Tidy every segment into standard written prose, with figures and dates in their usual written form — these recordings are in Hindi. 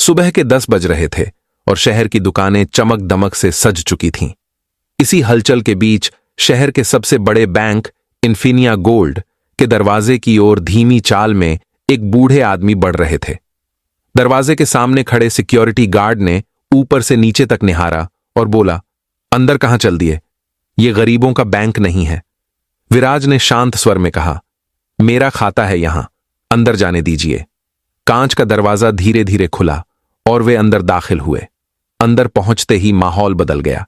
सुबह के 10 बज रहे थे और शहर की दुकानें चमक दमक से सज चुकी थीं। इसी हलचल के बीच शहर के सबसे बड़े बैंक इन्फिनिया गोल्ड के दरवाजे की ओर धीमी चाल में एक बूढ़े आदमी बढ़ रहे थे। दरवाजे के सामने खड़े सिक्योरिटी गार्ड ने ऊपर से नीचे तक निहारा और बोला, अंदर कहां चल दिए? ये गरीबों का बैंक नहीं है। विराज ने शांत स्वर में कहा, मेरा खाता है यहां, अंदर जाने दीजिए। कांच का दरवाजा धीरे धीरे खुला और वे अंदर दाखिल हुए। अंदर पहुंचते ही माहौल बदल गया।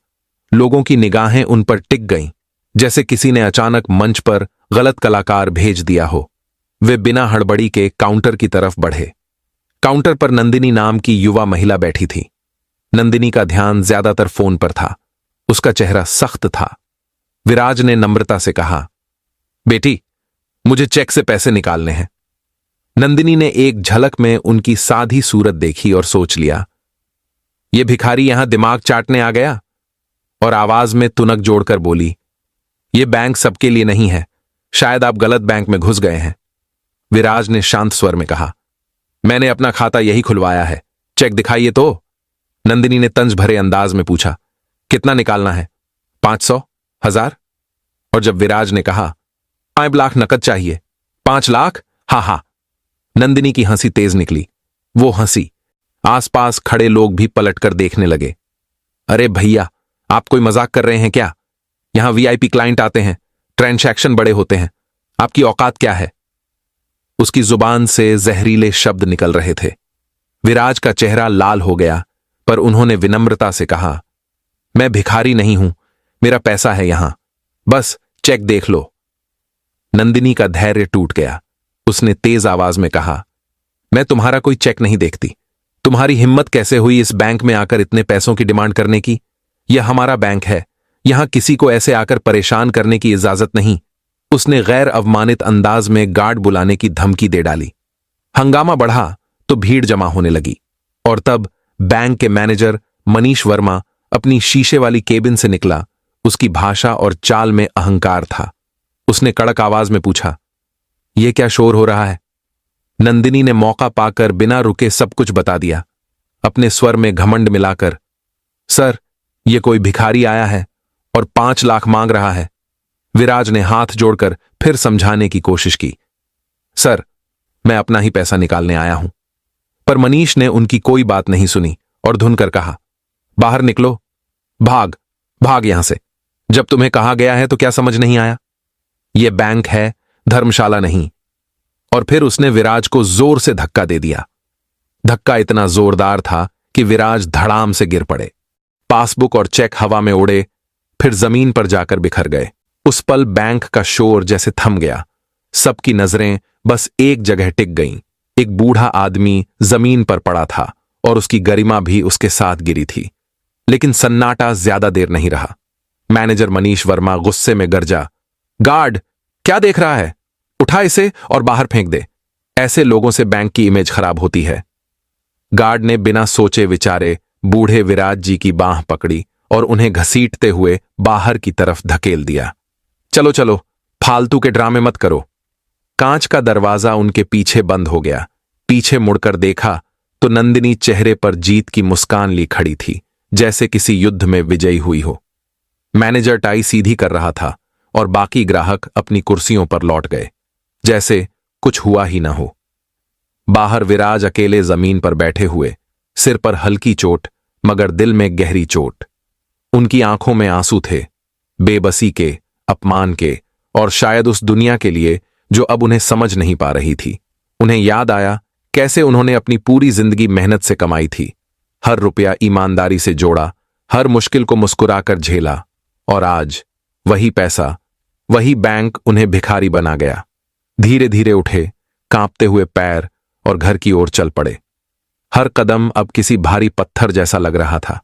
लोगों की निगाहें उन पर टिक गईं, जैसे किसी ने अचानक मंच पर गलत कलाकार भेज दिया हो। वे बिना हड़बड़ी के काउंटर की तरफ बढ़े। काउंटर पर नंदिनी नाम की युवा महिला बैठी थी। नंदिनी का ध्यान ज्यादातर फोन पर था। उसका चेहरा सख्त था। विराज ने नम्रता से कहा, बेटी, मुझे चेक से पैसे निकालने हैं। नंदिनी ने एक झलक में उनकी साधी सूरत देखी और सोच लिया, यह भिखारी यहां दिमाग चाटने आ गया, और आवाज में तुनक जोड़कर बोली, यह बैंक सबके लिए नहीं है, शायद आप गलत बैंक में घुस गए हैं। विराज ने शांत स्वर में कहा, मैंने अपना खाता यही खुलवाया है, चेक दिखाइए तो। नंदिनी ने तंज भरे अंदाज में पूछा, कितना निकालना है? 500, 1000? और जब विराज ने कहा, 5 लाख नकद चाहिए। 5 लाख? हाँ हाँ। नंदिनी की हंसी तेज निकली। वो हंसी आसपास खड़े लोग भी पलटकर देखने लगे। अरे भैया, आप कोई मजाक कर रहे हैं क्या? यहां वीआईपी क्लाइंट आते हैं, ट्रांजैक्शन बड़े होते हैं, आपकी औकात क्या है? उसकी जुबान से जहरीले शब्द निकल रहे थे। विराज का चेहरा लाल हो गया, पर उन्होंने विनम्रता से कहा, मैं भिखारी नहीं हूं, मेरा पैसा है यहां, बस चेक देख लो। नंदिनी का धैर्य टूट गया। उसने तेज आवाज में कहा, मैं तुम्हारा कोई चेक नहीं देखती। तुम्हारी हिम्मत कैसे हुई इस बैंक में आकर इतने पैसों की डिमांड करने की? यह हमारा बैंक है, यहां किसी को ऐसे आकर परेशान करने की इजाजत नहीं। उसने गैर अवमानित अंदाज में गार्ड बुलाने की धमकी दे डाली। हंगामा बढ़ा तो भीड़ जमा होने लगी, और तब बैंक के मैनेजर मनीष वर्मा अपनी शीशे वाली केबिन से निकला। उसकी भाषा और चाल में अहंकार था। उसने कड़क आवाज में पूछा, यह क्या शोर हो रहा है? नंदिनी ने मौका पाकर बिना रुके सब कुछ बता दिया, अपने स्वर में घमंड मिलाकर। सर, यह कोई भिखारी आया है और 5 लाख मांग रहा है। विराज ने हाथ जोड़कर फिर समझाने की कोशिश की, सर, मैं अपना ही पैसा निकालने आया हूं। पर मनीष ने उनकी कोई बात नहीं सुनी और धुनकर कहा, बाहर निकलो, भाग भाग यहां से। जब तुम्हें कहा गया है तो क्या समझ नहीं आया? यह बैंक है, धर्मशाला नहीं। और फिर उसने विराज को जोर से धक्का दे दिया। धक्का इतना जोरदार था कि विराज धड़ाम से गिर पड़े। पासबुक और चेक हवा में उड़े, फिर जमीन पर जाकर बिखर गए। उस पल बैंक का शोर जैसे थम गया। सबकी नजरें बस एक जगह टिक गईं। एक बूढ़ा आदमी जमीन पर पड़ा था और उसकी गरिमा भी उसके साथ गिरी थी। लेकिन सन्नाटा ज्यादा देर नहीं रहा। मैनेजर मनीष वर्मा गुस्से में गरजा, गार्ड, क्या देख रहा है? उठा इसे और बाहर फेंक दे। ऐसे लोगों से बैंक की इमेज खराब होती है। गार्ड ने बिना सोचे विचारे बूढ़े विराज जी की बांह पकड़ी और उन्हें घसीटते हुए बाहर की तरफ धकेल दिया। चलो चलो, फालतू के ड्रामे मत करो। कांच का दरवाजा उनके पीछे बंद हो गया। पीछे मुड़कर देखा तो नंदिनी चेहरे पर जीत की मुस्कान ली खड़ी थी, जैसे किसी युद्ध में विजयी हुई हो। मैनेजर टाई सीधी कर रहा था और बाकी ग्राहक अपनी कुर्सियों पर लौट गए, जैसे कुछ हुआ ही ना हो। बाहर विराज अकेले जमीन पर बैठे हुए, सिर पर हल्की चोट मगर दिल में गहरी चोट। उनकी आंखों में आंसू थे, बेबसी के, अपमान के, और शायद उस दुनिया के लिए जो अब उन्हें समझ नहीं पा रही थी। उन्हें याद आया कैसे उन्होंने अपनी पूरी जिंदगी मेहनत से कमाई थी, हर रुपया ईमानदारी से जोड़ा, हर मुश्किल को मुस्कुराकर झेला, और आज वही पैसा, वही बैंक उन्हें भिखारी बना गया। धीरे धीरे उठे, कांपते हुए पैर, और घर की ओर चल पड़े। हर कदम अब किसी भारी पत्थर जैसा लग रहा था।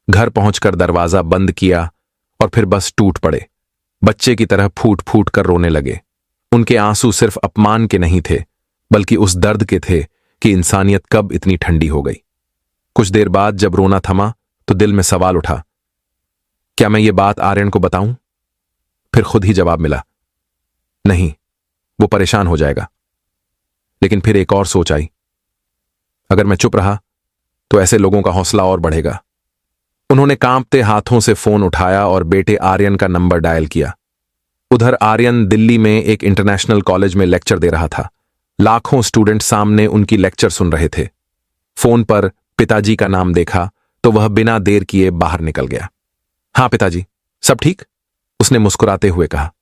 घर पहुंचकर दरवाजा बंद किया और फिर बस टूट पड़े। बच्चे की तरह फूट फूट कर रोने लगे। उनके आंसू सिर्फ अपमान के नहीं थे, बल्कि उस दर्द के थे कि इंसानियत कब इतनी ठंडी हो गई। कुछ देर बाद जब रोना थमा तो दिल में सवाल उठा, क्या मैं ये बात आर्यन को बताऊं? फिर खुद ही जवाब मिला, नहीं, वो परेशान हो जाएगा। लेकिन फिर एक और सोच आई, अगर मैं चुप रहा तो ऐसे लोगों का हौसला और बढ़ेगा। उन्होंने कांपते हाथों से फोन उठाया और बेटे आर्यन का नंबर डायल किया। उधर आर्यन दिल्ली में एक इंटरनेशनल कॉलेज में लेक्चर दे रहा था। लाखों स्टूडेंट सामने उनकी लेक्चर सुन रहे थे। फोन पर पिताजी का नाम देखा तो वह बिना देर किए बाहर निकल गया। हाँ पिताजी, सब ठीक? उसने मुस्कुराते हुए कहा।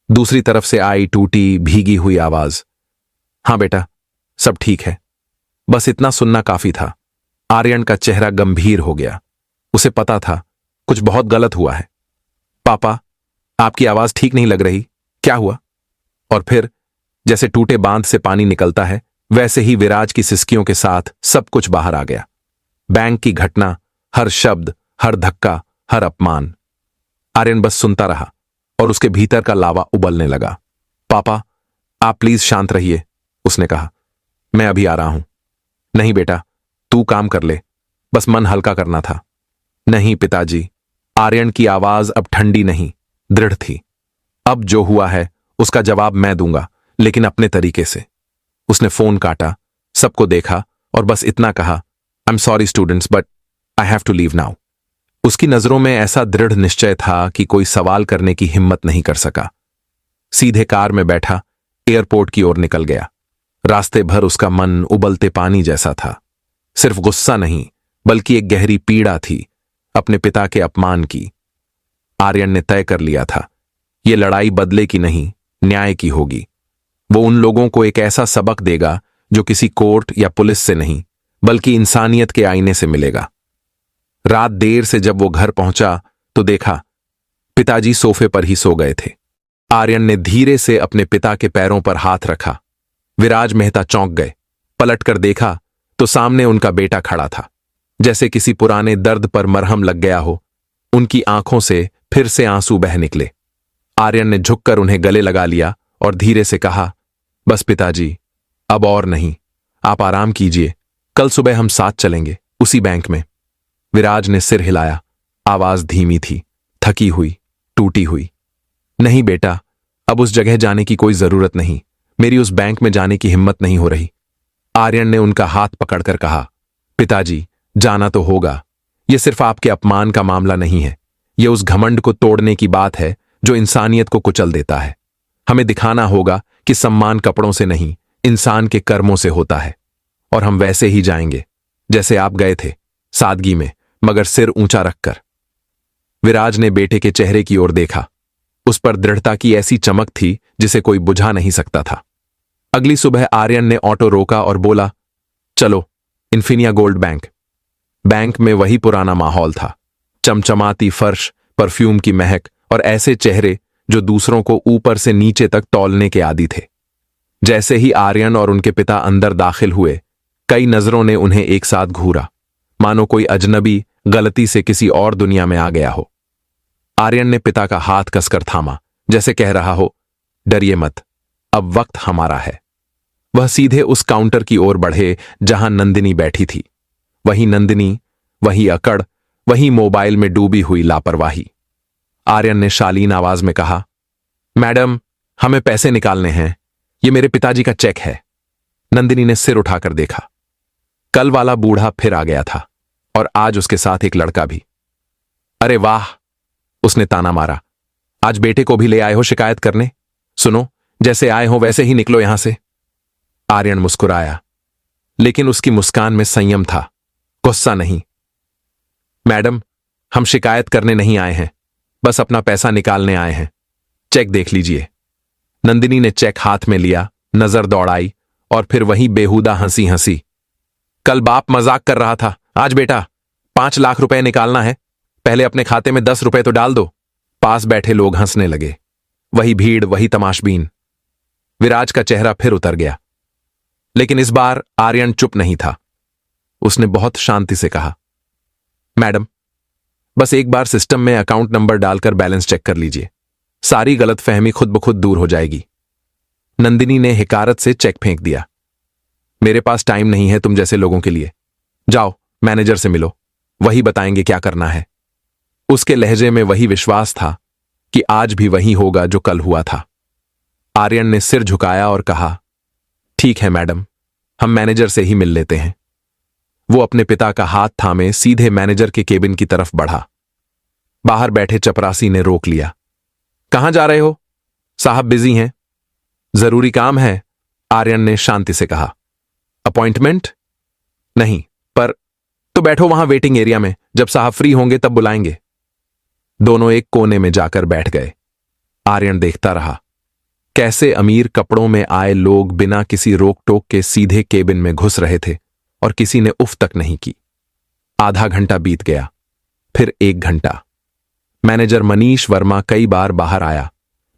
दूसरी तरफ से आई टूटी भीगी हुई आवाज, हाँ बेटा, सब ठीक है। बस इतना सुनना काफी था। आर्यन का चेहरा गंभीर हो गया। उसे पता था कुछ बहुत गलत हुआ है। पापा, आपकी आवाज ठीक नहीं लग रही, क्या हुआ? और फिर जैसे टूटे बांध से पानी निकलता है, वैसे ही विराज की सिसकियों के साथ सब कुछ बाहर आ गया। बैंक की घटना, हर शब्द, हर धक्का, हर अपमान। आर्यन बस सुनता रहा और उसके भीतर का लावा उबलने लगा। पापा, आप प्लीज शांत रहिए, उसने कहा। मैं अभी आ रहा हूं। नहीं बेटा, तू काम कर ले, बस मन हल्का करना था। नहीं पिताजी। आर्यन की आवाज अब ठंडी नहीं, दृढ़ थी। अब जो हुआ है उसका जवाब मैं दूंगा, लेकिन अपने तरीके से। उसने फोन काटा, सबको देखा और बस इतना कहा, I am sorry students, but I have to leave now. उसकी नजरों में ऐसा दृढ़ निश्चय था कि कोई सवाल करने की हिम्मत नहीं कर सका। सीधे कार में बैठा एयरपोर्ट की ओर निकल गया। रास्ते भर उसका मन उबलते पानी जैसा था। सिर्फ गुस्सा नहीं, बल्कि एक गहरी पीड़ा थी, अपने पिता के अपमान की। आर्यन ने तय कर लिया था, यह लड़ाई बदले की नहीं, न्याय की होगी। वो उन लोगों को एक ऐसा सबक देगा जो किसी कोर्ट या पुलिस से नहीं, बल्कि इंसानियत के आईने से मिलेगा। रात देर से जब वो घर पहुंचा तो देखा पिताजी सोफे पर ही सो गए थे। आर्यन ने धीरे से अपने पिता के पैरों पर हाथ रखा। विराज मेहता चौंक गए। पलटकर देखा तो सामने उनका बेटा खड़ा था, जैसे किसी पुराने दर्द पर मरहम लग गया हो। उनकी आंखों से फिर से आंसू बह निकले। आर्यन ने झुककर उन्हें गले लगा लिया और धीरे से कहा, बस पिताजी, अब और नहीं, आप आराम कीजिए, कल सुबह हम साथ चलेंगे, उसी बैंक में। विराज ने सिर हिलाया। आवाज धीमी थी, थकी हुई, टूटी हुई। नहीं बेटा, अब उस जगह जाने की कोई जरूरत नहीं। मेरी उस बैंक में जाने की हिम्मत नहीं हो रही। आर्यन ने उनका हाथ पकड़कर कहा, पिताजी, जाना तो होगा। यह सिर्फ आपके अपमान का मामला नहीं है, यह उस घमंड को तोड़ने की बात है जो इंसानियत को कुचल देता है। हमें दिखाना होगा कि सम्मान कपड़ों से नहीं, इंसान के कर्मों से होता है। और हम वैसे ही जाएंगे जैसे आप गए थे, सादगी में, मगर सिर ऊंचा रखकर। विराज ने बेटे के चेहरे की ओर देखा। उस पर दृढ़ता की ऐसी चमक थी जिसे कोई बुझा नहीं सकता था। अगली सुबह आर्यन ने ऑटो रोका और बोला, चलो इन्फिनिया गोल्ड बैंक। बैंक में वही पुराना माहौल था, चमचमाती फर्श, परफ्यूम की महक और ऐसे चेहरे जो दूसरों को ऊपर से नीचे तक तौलने के आदी थे। जैसे ही आर्यन और उनके पिता अंदर दाखिल हुए, कई नजरों ने उन्हें एक साथ घूरा, मानो कोई अजनबी गलती से किसी और दुनिया में आ गया हो। आर्यन ने पिता का हाथ कसकर थामा, जैसे कह रहा हो, डरिए मत, अब वक्त हमारा है। वह सीधे उस काउंटर की ओर बढ़े जहां नंदिनी बैठी थी। वही नंदिनी, वही अकड़, वही मोबाइल में डूबी हुई लापरवाही। आर्यन ने शालीन आवाज में कहा, मैडम, हमें पैसे निकालने हैं, ये मेरे पिताजी का चेक है। नंदिनी ने सिर उठाकर देखा। कल वाला बूढ़ा फिर आ गया था और आज उसके साथ एक लड़का भी। अरे वाह, उसने ताना मारा, आज बेटे को भी ले आए हो शिकायत करने? सुनो, जैसे आए हो वैसे ही निकलो यहां से। आर्यन मुस्कुराया, लेकिन उसकी मुस्कान में संयम था, गुस्सा नहीं। मैडम, हम शिकायत करने नहीं आए हैं, बस अपना पैसा निकालने आए हैं। चेक देख लीजिए। नंदिनी ने चेक हाथ में लिया, नजर दौड़ाई और फिर वही बेहुदा हंसी हंसी। कल बाप मजाक कर रहा था, आज बेटा 5 लाख रुपए निकालना है, पहले अपने खाते में 10 रुपए तो डाल दो। पास बैठे लोग हंसने लगे। वही भीड़, वही तमाशबीन। विराज का चेहरा फिर उतर गया, लेकिन इस बार आर्यन चुप नहीं था। उसने बहुत शांति से कहा, मैडम, बस एक बार सिस्टम में अकाउंट नंबर डालकर बैलेंस चेक कर लीजिए, सारी गलतफहमी खुद ब खुद दूर हो जाएगी। नंदिनी ने हिकारत से चेक फेंक दिया। मेरे पास टाइम नहीं है तुम जैसे लोगों के लिए। जाओ मैनेजर से मिलो, वही बताएंगे क्या करना है। उसके लहजे में वही विश्वास था कि आज भी वही होगा जो कल हुआ था। आर्यन ने सिर झुकाया और कहा, ठीक है मैडम, हम मैनेजर से ही मिल लेते हैं। वो अपने पिता का हाथ थामे सीधे मैनेजर के केबिन की तरफ बढ़ा। बाहर बैठे चपरासी ने रोक लिया। कहां जा रहे हो? साहब बिजी हैं। जरूरी काम है, आर्यन ने शांति से कहा। अपॉइंटमेंट? नहीं, पर तो बैठो वहां वेटिंग एरिया में, जब साहब फ्री होंगे तब बुलाएंगे। दोनों एक कोने में जाकर बैठ गए। आर्यन देखता रहा कैसे अमीर कपड़ों में आए लोग बिना किसी रोक टोक के सीधे केबिन में घुस रहे थे और किसी ने उफ तक नहीं की। आधा घंटा बीत गया, फिर 1 घंटा। मैनेजर मनीष वर्मा कई बार बाहर आया,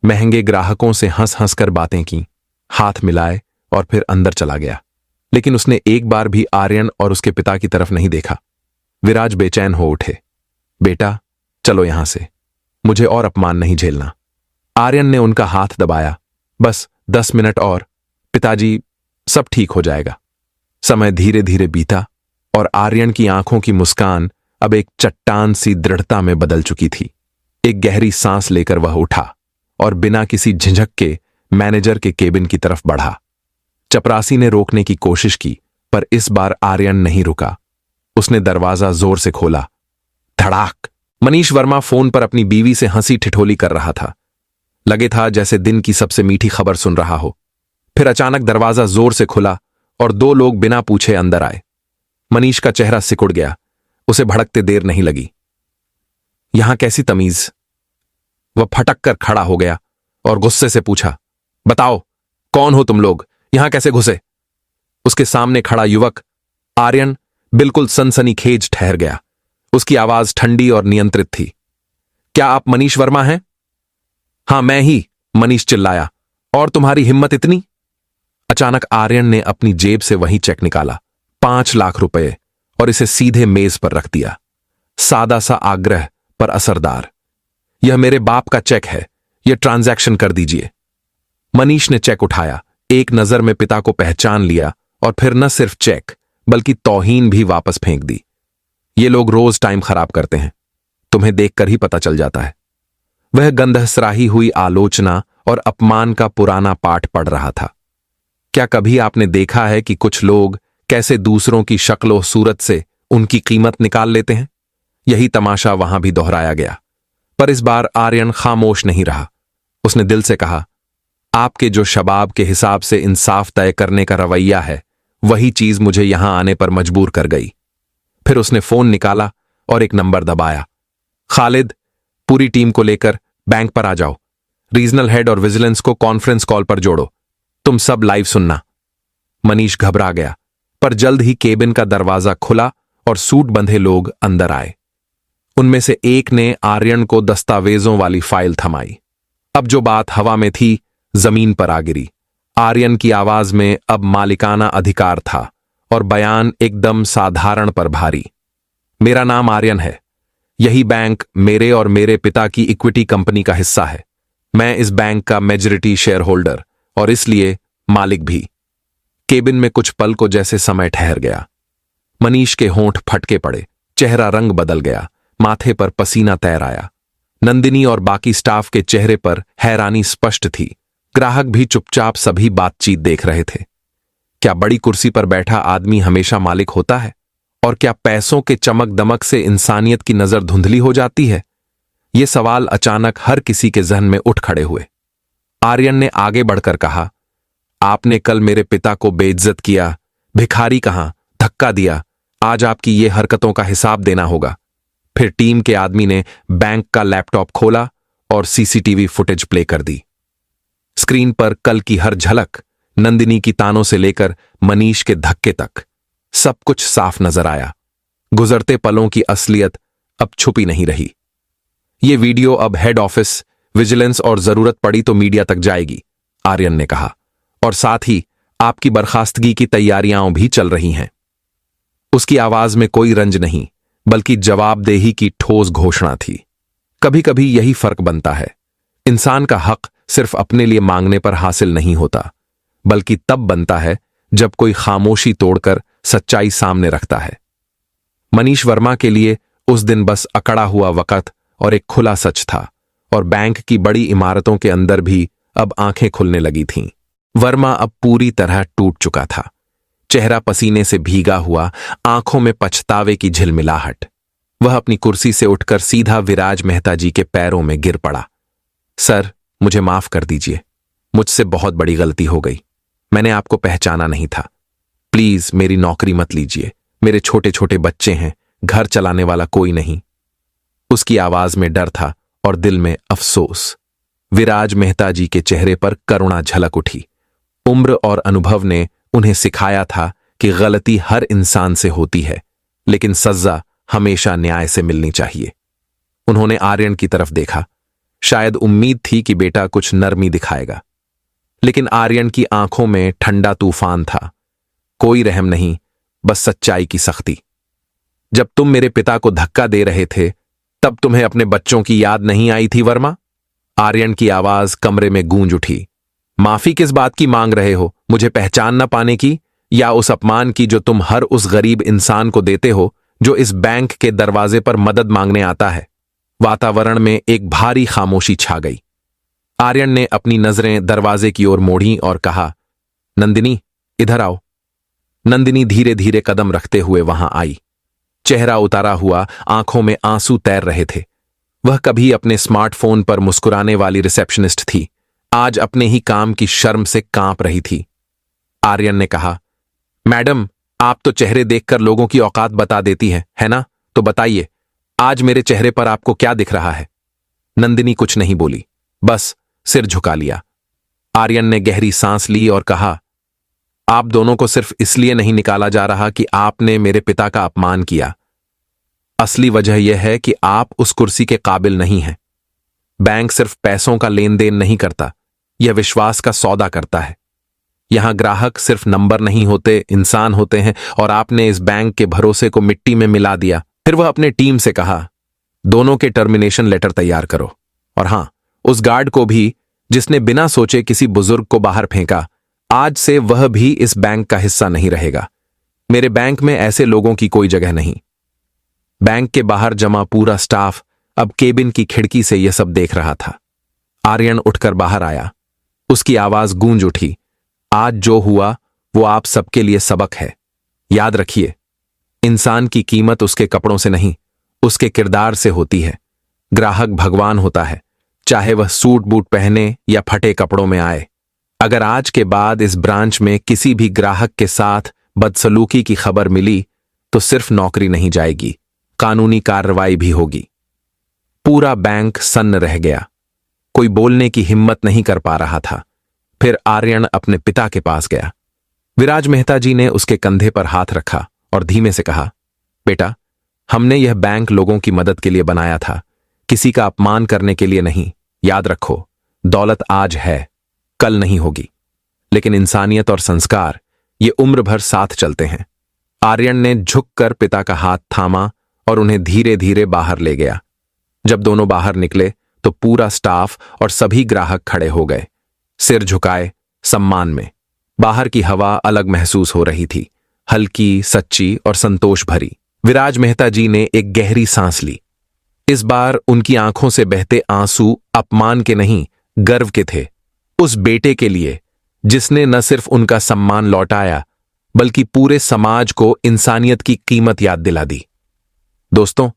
महंगे ग्राहकों से हंस हंस कर बातें की, हाथ मिलाए और फिर अंदर चला गया। लेकिन उसने एक बार भी आर्यन और उसके पिता की तरफ नहीं देखा। विराज बेचैन हो उठे। बेटा, चलो यहां से, मुझे और अपमान नहीं झेलना। आर्यन ने उनका हाथ दबाया। बस 10 मिनट और, पिताजी, सब ठीक हो जाएगा। समय धीरे धीरे बीता और आर्यन की आंखों की मुस्कान अब एक चट्टान सी दृढ़ता में बदल चुकी थी। एक गहरी सांस लेकर वह उठा और बिना किसी झिझक के मैनेजर के केबिन की तरफ बढ़ा। चपरासी ने रोकने की कोशिश की, पर इस बार आर्यन नहीं रुका। उसने दरवाजा जोर से खोला। धड़ाक! मनीष वर्मा फोन पर अपनी बीवी से हंसी ठिठोली कर रहा था। लगे था जैसे दिन की सबसे मीठी खबर सुन रहा हो। फिर अचानक दरवाजा जोर से खुला और 2 लोग बिना पूछे अंदर आए। मनीष का चेहरा सिकुड़ गया। उसे भड़कते देर नहीं लगी। यहां कैसी तमीज! वह फटक कर खड़ा हो गया और गुस्से से पूछा, बताओ, कौन हो तुम लोग? यहां कैसे घुसे? उसके सामने खड़ा युवक आर्यन बिल्कुल सनसनीखेज ठहर गया। उसकी आवाज ठंडी और नियंत्रित थी। क्या आप मनीष वर्मा हैं? हां, मैं ही, मनीष चिल्लाया। और तुम्हारी हिम्मत इतनी? अचानक आर्यन ने अपनी जेब से वही चेक निकाला, 5 लाख रुपए, और इसे सीधे मेज पर रख दिया। सादा सा आग्रह पर असरदार। यह मेरे बाप का चेक है, यह ट्रांजैक्शन कर दीजिए। मनीष ने चेक उठाया, एक नजर में पिता को पहचान लिया और फिर न सिर्फ चेक बल्कि तौहीन भी वापस फेंक दी। ये लोग रोज टाइम खराब करते हैं, तुम्हें देखकर ही पता चल जाता है। वह गंधसराही हुई आलोचना और अपमान का पुराना पाठ पढ़ रहा था। क्या कभी आपने देखा है कि कुछ लोग कैसे दूसरों की शक्लो सूरत से उनकी कीमत निकाल लेते हैं? यही तमाशा वहां भी दोहराया गया। पर इस बार आर्यन खामोश नहीं रहा। उसने दिल से कहा, आपके जो शबाब के हिसाब से इंसाफ तय करने का रवैया है, वही चीज मुझे यहां आने पर मजबूर कर गई। फिर उसने फोन निकाला और एक नंबर दबाया। खालिद, पूरी टीम को लेकर बैंक पर आ जाओ। रीजनल हेड और विजिलेंस को कॉन्फ्रेंस कॉल पर जोड़ो। तुम सब लाइव सुनना। मनीष घबरा गया, पर जल्द ही केबिन का दरवाजा खुला और सूट बंधे लोग अंदर आए। उनमें से एक ने आर्यन को दस्तावेजों वाली फाइल थमाई। अब जो बात हवा में थी, जमीन पर आ गिरी। आर्यन की आवाज में अब मालिकाना अधिकार था और बयान एकदम साधारण पर भारी। मेरा नाम आर्यन है। यही बैंक मेरे और मेरे पिता की इक्विटी कंपनी का हिस्सा है। मैं इस बैंक का मेजॉरिटी शेयर होल्डर और इसलिए मालिक भी। केबिन में कुछ पल को जैसे समय ठहर गया। मनीष के होंठ फटके पड़े, चेहरा रंग बदल गया, माथे पर पसीना तैर आया। नंदिनी और बाकी स्टाफ के चेहरे पर हैरानी स्पष्ट थी। ग्राहक भी चुपचाप सभी बातचीत देख रहे थे। क्या बड़ी कुर्सी पर बैठा आदमी हमेशा मालिक होता है? और क्या पैसों के चमक दमक से इंसानियत की नजर धुंधली हो जाती है? ये सवाल अचानक हर किसी के जहन में उठ खड़े हुए। आर्यन ने आगे बढ़कर कहा, आपने कल मेरे पिता को बेइज्जत किया, भिखारी कहा, धक्का दिया। आज आपकी ये हरकतों का हिसाब देना होगा। फिर टीम के आदमी ने बैंक का लैपटॉप खोला और सीसीटीवी फुटेज प्ले कर दी। स्क्रीन पर कल की हर झलक, नंदिनी की तानों से लेकर मनीष के धक्के तक, सब कुछ साफ नजर आया। गुजरते पलों की असलियत अब छुपी नहीं रही। ये वीडियो अब हेड ऑफिस, विजिलेंस और जरूरत पड़ी तो मीडिया तक जाएगी, आर्यन ने कहा। और साथ ही आपकी बर्खास्तगी की तैयारियां भी चल रही हैं। उसकी आवाज में कोई रंज नहीं, बल्कि जवाबदेही की ठोस घोषणा थी। कभी कभी यही फर्क बनता है। इंसान का हक सिर्फ अपने लिए मांगने पर हासिल नहीं होता, बल्कि तब बनता है जब कोई खामोशी तोड़कर सच्चाई सामने रखता है। मनीष वर्मा के लिए उस दिन बस अकड़ा हुआ वक़्त और एक खुला सच था, और बैंक की बड़ी इमारतों के अंदर भी अब आंखें खुलने लगी थीं। वर्मा अब पूरी तरह टूट चुका था। चेहरा पसीने से भीगा हुआ, आंखों में पछतावे की झिलमिलाहट। वह अपनी कुर्सी से उठकर सीधा विराज मेहता जी के पैरों में गिर पड़ा। सर, मुझे माफ कर दीजिए, मुझसे बहुत बड़ी गलती हो गई। मैंने आपको पहचाना नहीं था। प्लीज मेरी नौकरी मत लीजिए, मेरे छोटे छोटे बच्चे हैं, घर चलाने वाला कोई नहीं। उसकी आवाज में डर था और दिल में अफसोस। विराज मेहता जी के चेहरे पर करुणा झलक उठी। उम्र और अनुभव ने उन्हें सिखाया था कि गलती हर इंसान से होती है, लेकिन सजा हमेशा न्याय से मिलनी चाहिए। उन्होंने आर्यन की तरफ देखा। शायद उम्मीद थी कि बेटा कुछ नरमी दिखाएगा, लेकिन आर्यन की आंखों में ठंडा तूफान था। कोई रहम नहीं, बस सच्चाई की सख्ती। जब तुम मेरे पिता को धक्का दे रहे थे, तब तुम्हें अपने बच्चों की याद नहीं आई थी वर्मा? आर्यन की आवाज कमरे में गूंज उठी। माफी किस बात की मांग रहे हो? मुझे पहचान न पाने की, या उस अपमान की जो तुम हर उस गरीब इंसान को देते हो जो इस बैंक के दरवाजे पर मदद मांगने आता है? वातावरण में एक भारी खामोशी छा गई। आर्यन ने अपनी नजरें दरवाजे की ओर मोड़ी और कहा, नंदिनी, इधर आओ। नंदिनी धीरे धीरे कदम रखते हुए वहां आई। चेहरा उतारा हुआ, आंखों में आंसू तैर रहे थे। वह कभी अपने स्मार्टफोन पर मुस्कुराने वाली रिसेप्शनिस्ट थी, आज अपने ही काम की शर्म से कांप रही थी। आर्यन ने कहा, मैडम, आप तो चेहरे देखकर लोगों की औकात बता देती हैं, है ना? तो बताइए, आज मेरे चेहरे पर आपको क्या दिख रहा है? नंदिनी कुछ नहीं बोली, बस सिर झुका लिया। आर्यन ने गहरी सांस ली और कहा, आप दोनों को सिर्फ इसलिए नहीं निकाला जा रहा कि आपने मेरे पिता का अपमान किया। असली वजह यह है कि आप उस कुर्सी के काबिल नहीं हैं। बैंक सिर्फ पैसों का लेन देन नहीं करता, यह विश्वास का सौदा करता है। यहां ग्राहक सिर्फ नंबर नहीं होते, इंसान होते हैं, और आपने इस बैंक के भरोसे को मिट्टी में मिला दिया। फिर वह अपने टीम से कहा, दोनों के टर्मिनेशन लेटर तैयार करो, और हां, उस गार्ड को भी जिसने बिना सोचे किसी बुजुर्ग को बाहर फेंका, आज से वह भी इस बैंक का हिस्सा नहीं रहेगा। मेरे बैंक में ऐसे लोगों की कोई जगह नहीं। बैंक के बाहर जमा पूरा स्टाफ अब केबिन की खिड़की से यह सब देख रहा था। आर्यन उठकर बाहर आया। उसकी आवाज गूंज उठी, आज जो हुआ वो आप सबके लिए सबक है। याद रखिए, इंसान की कीमत उसके कपड़ों से नहीं, उसके किरदार से होती है। ग्राहक भगवान होता है, चाहे वह सूट बूट पहने या फटे कपड़ों में आए। अगर आज के बाद इस ब्रांच में किसी भी ग्राहक के साथ बदसलूकी की खबर मिली तो सिर्फ नौकरी नहीं जाएगी, कानूनी कार्रवाई भी होगी। पूरा बैंक सन्न रह गया। कोई बोलने की हिम्मत नहीं कर पा रहा था। फिर आर्यन अपने पिता के पास गया। विराज मेहता जी ने उसके कंधे पर हाथ रखा और धीमे से कहा, बेटा, हमने यह बैंक लोगों की मदद के लिए बनाया था, किसी का अपमान करने के लिए नहीं। याद रखो, दौलत आज है, कल नहीं होगी, लेकिन इंसानियत और संस्कार ये उम्र भर साथ चलते हैं। आर्यन ने झुककर पिता का हाथ थामा और उन्हें धीरे धीरे बाहर ले गया। जब दोनों बाहर निकले तो पूरा स्टाफ और सभी ग्राहक खड़े हो गए, सिर झुकाए, सम्मान में। बाहर की हवा अलग महसूस हो रही थी, हल्की, सच्ची और संतोष भरी। विराज मेहता जी ने एक गहरी सांस ली। इस बार उनकी आंखों से बहते आंसू अपमान के नहीं, गर्व के थे। उस बेटे के लिए जिसने न सिर्फ उनका सम्मान लौटाया, बल्कि पूरे समाज को इंसानियत की कीमत याद दिला दी। दोस्तों,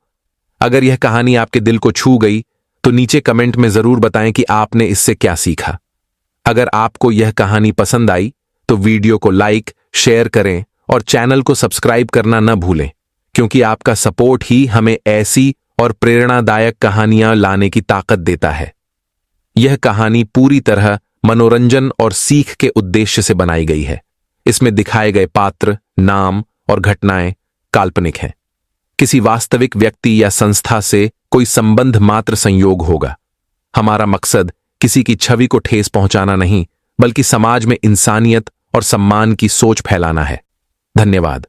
अगर यह कहानी आपके दिल को छू गई तो नीचे कमेंट में जरूर बताएं कि आपने इससे क्या सीखा। अगर आपको यह कहानी पसंद आई तो वीडियो को लाइक, शेयर करें और चैनल को सब्सक्राइब करना न भूलें, क्योंकि आपका सपोर्ट ही हमें ऐसी और प्रेरणादायक कहानियां लाने की ताकत देता है। यह कहानी पूरी तरह मनोरंजन और सीख के उद्देश्य से बनाई गई है। इसमें दिखाए गए पात्र, नाम और घटनाएं काल्पनिक हैं। किसी वास्तविक व्यक्ति या संस्था से कोई संबंध मात्र संयोग होगा। हमारा मकसद किसी की छवि को ठेस पहुंचाना नहीं, बल्कि समाज में इंसानियत और सम्मान की सोच फैलाना है। धन्यवाद।